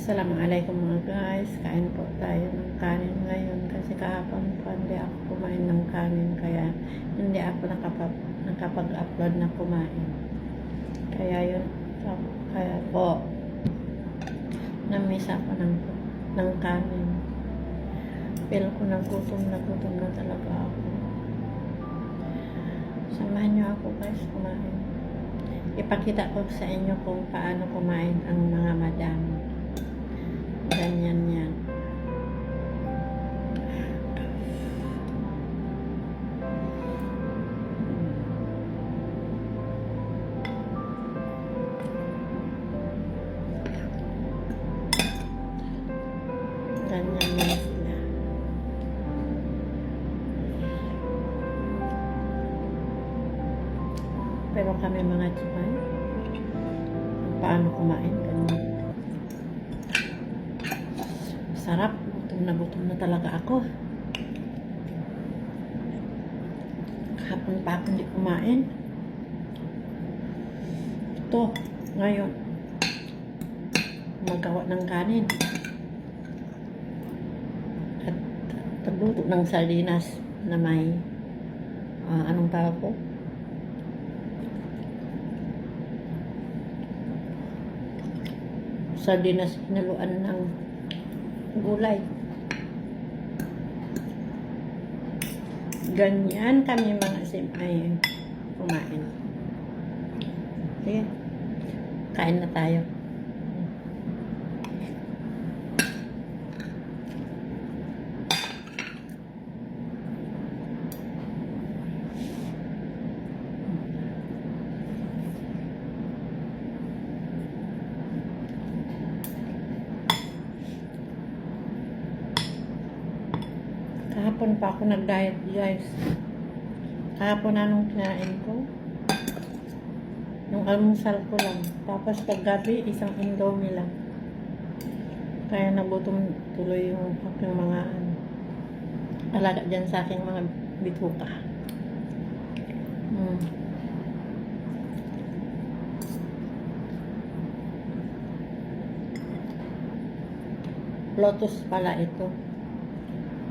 Assalamualaikum mga guys. Kain po tayo ng kanin ngayon kasi kahapon po hindi ako kumain ng kanin kaya hindi ako nakapag-upload na kumain. Kaya yun, kaya po namiss ako ng kanin. Pero ko na gutom na talaga ako. Samahan niyo ako guys kumain. Ipakita ko sa inyo kung paano kumain ang mga madam. Ganyan yan. Ganyan yan sila. Pero kami mga tsukay, paano kumain? Ganyan. Sarap. Gutom na talaga ako. Kahapon pa ako hindi kumain. Ito, ngayon, magawa ng kanin. At tagluto ng sardinas na may, anong tawag po? Sardinas hinaluan ng gulay. Ganyan kami mga simay kumain. Sige, kain na tayo. Kahapon pa ako nag-diet guys. Kahapon na nung kinain ko. Yung almusal ko lang. Tapos paggabi, isang indomie lang. Kaya nagutom tuloy yung aking mga alaga dyan sa aking mga bituka. Lotus pala ito.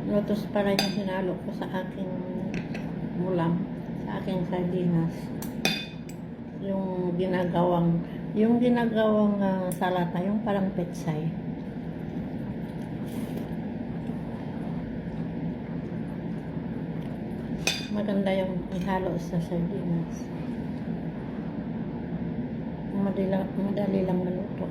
Lotus pala yung hinalo ko sa aking ulam, sa aking sardinas. Yung ginagawang salata, yung parang petsay. Maganda yung ihalo sa sardinas. Madali lang maluto.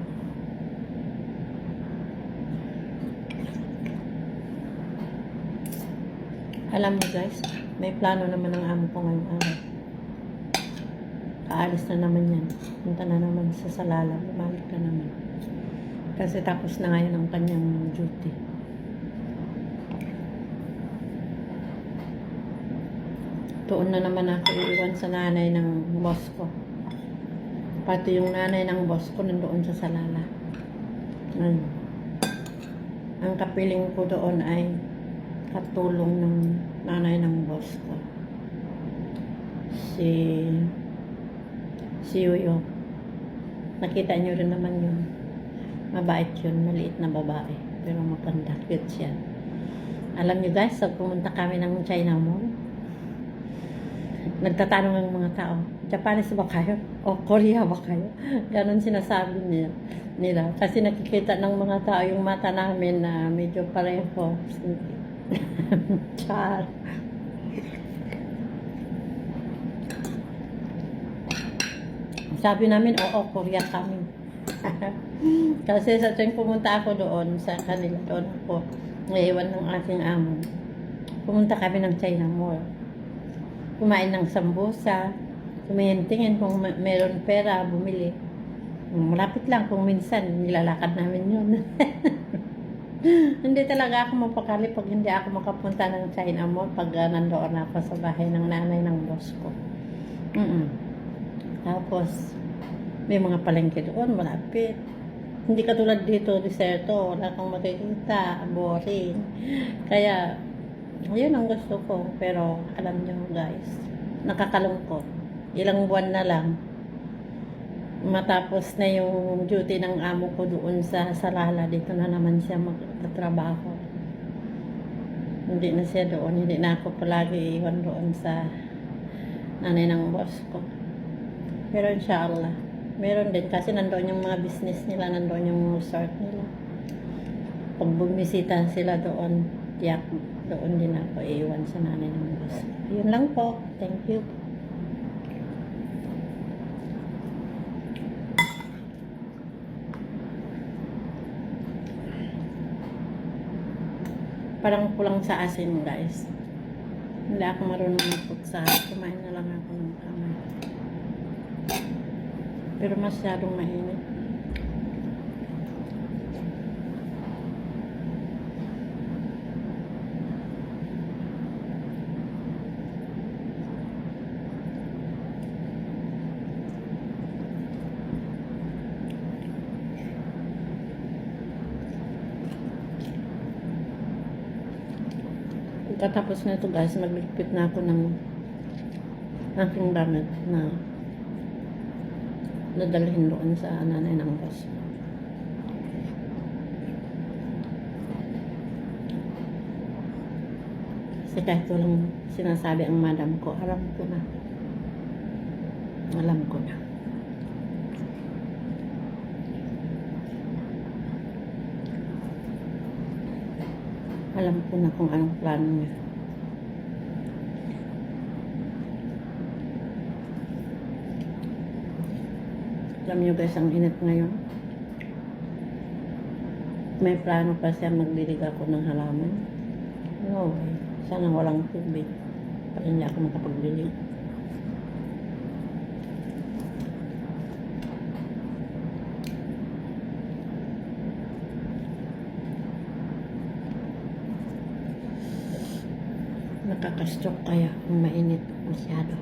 Alam mo guys, may plano naman ang amo ko ngayong araw. Kaalis na naman yan. Punta na naman sa Salala. Bumalik na naman. Kasi tapos na ngayon ang kanyang duty. Tuon na naman ako iiwan sa nanay ng boss ko. Pati yung nanay ng boss ko nandoon sa Salala. Ang kapiling ko doon ay katulong ng nanay ng boss ko. Si Yuyo. Nakita nyo rin naman yun. Mabait yun. Maliit na babae. Pero maganda. Cute siya. Alam nyo guys, pag pumunta kami ng China Mall, nagtatanong ng mga tao, Japanese ba kayo? O Korea ba kayo? Ganon sinasabi nila. Kasi nakikita ng mga tao yung mata namin na medyo pareho. Char. Sabi namin, oo, Korea kami. Kasi sa tuwing pumunta ako doon, sa kanila, doon ako, ngayon ng aking amo. Pumunta kami ng China Mall. Kumain ng sambusa, tumingin-tingin kung meron pera, bumili. Malapit lang kung minsan, nilalakad namin yun. Hindi talaga ako mapakali pag hindi ako makapunta ng China Mall pag nandoon ako sa bahay ng nanay ng boss ko. Tapos, may mga palengke doon, malapit. Hindi katulad dito, deserto, wala kang makikita, boring. Kaya, yun ang gusto ko. Pero, alam nyo guys, nakakalungkot. Ilang buwan na lang, matapos na yung duty ng amo ko doon sa Salala, dito na naman siya magtatrabaho. Hindi na siya doon, hindi na ako palagi iwan doon sa nanay ng boss ko. Pero inshallah, meron din kasi nandoon yung mga business nila, nandoon yung resort nila. Pag bumisita sila doon, tiyak doon din ako iwan sa nanay ng boss. Yun lang po. Thank you. Parang kulang sa asin, guys. Hindi ako marunong magpuksa. Kumain na lang ako ng kamay. Pero masyadong mainit. Pagkatapos na ito, guys, magligpit na ako ng aking damit na dadalhin doon sa nanay ng boss. Kasi kahit walang sinasabi ang madam ko, alam ko na. Alam ko na. Alam ko na kung anong plano niya. Alam niyo guys, ang init ngayon. May plano pa siya magdilig ako ng halaman. No way. Sana walang tubig. Para hindi ako makapagdilig. Nakaka-stroke kaya kung mainit masyado.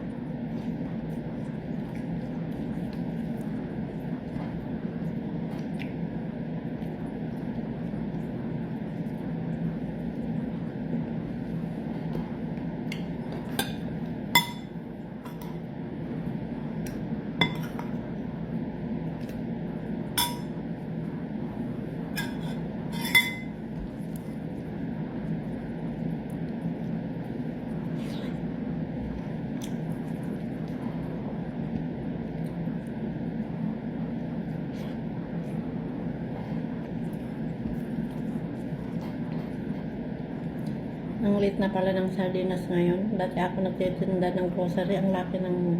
Ang late na pala ng sardinas ngayon. Dati ako nagtitinda ng grocery. Ang laki ng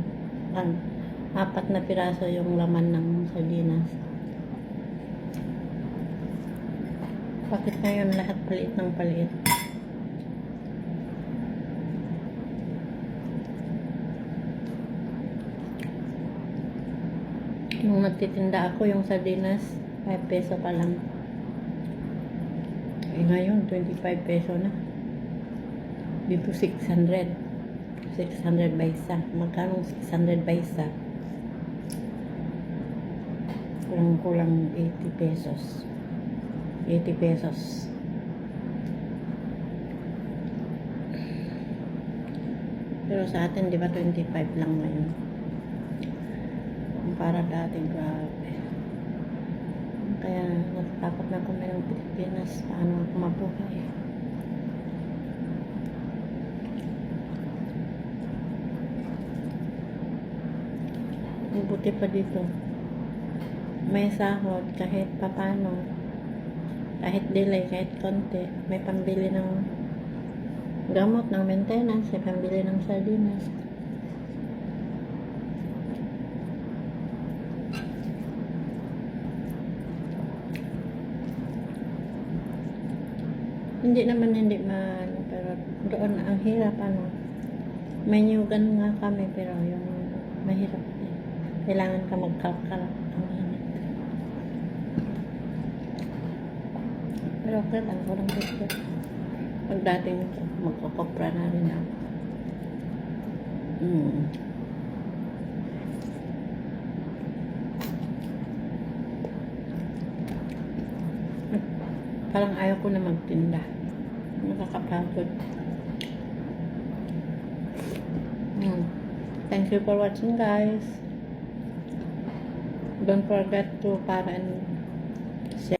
4 na piraso yung laman ng sardinas. Bakit ngayon lahat paliit ng paliit? Nung nagtitinda ako, yung sardinas 5 peso pa lang. Eh ngayon 25 peso na. Dito 600 ba isa? Magkano 600 ba isa? Kulang 80 pesos. 80 pesos. Pero sa atin, di ba 25 lang ngayon? Para dati, grabe. Kaya natatakot na kung mayroong Pilipinas. Paano ako mabuhay? Buti pa dito. May sahod kahit papano. Kahit delay, kahit konti. May pambili ng gamot, ng maintenance. May pambili ng sardinas. Hindi naman hindi man. Pero doon ang hirap ano. May nyugan nga kami pero yung mahirap. Kailangan ka magkalkal ang init. Pero okay lang, walang gusto. Pag dating magkakopra na rin ako. Parang ayaw ko na magtinda. Nakakapagod. Thank you for watching, guys. Don't forget to para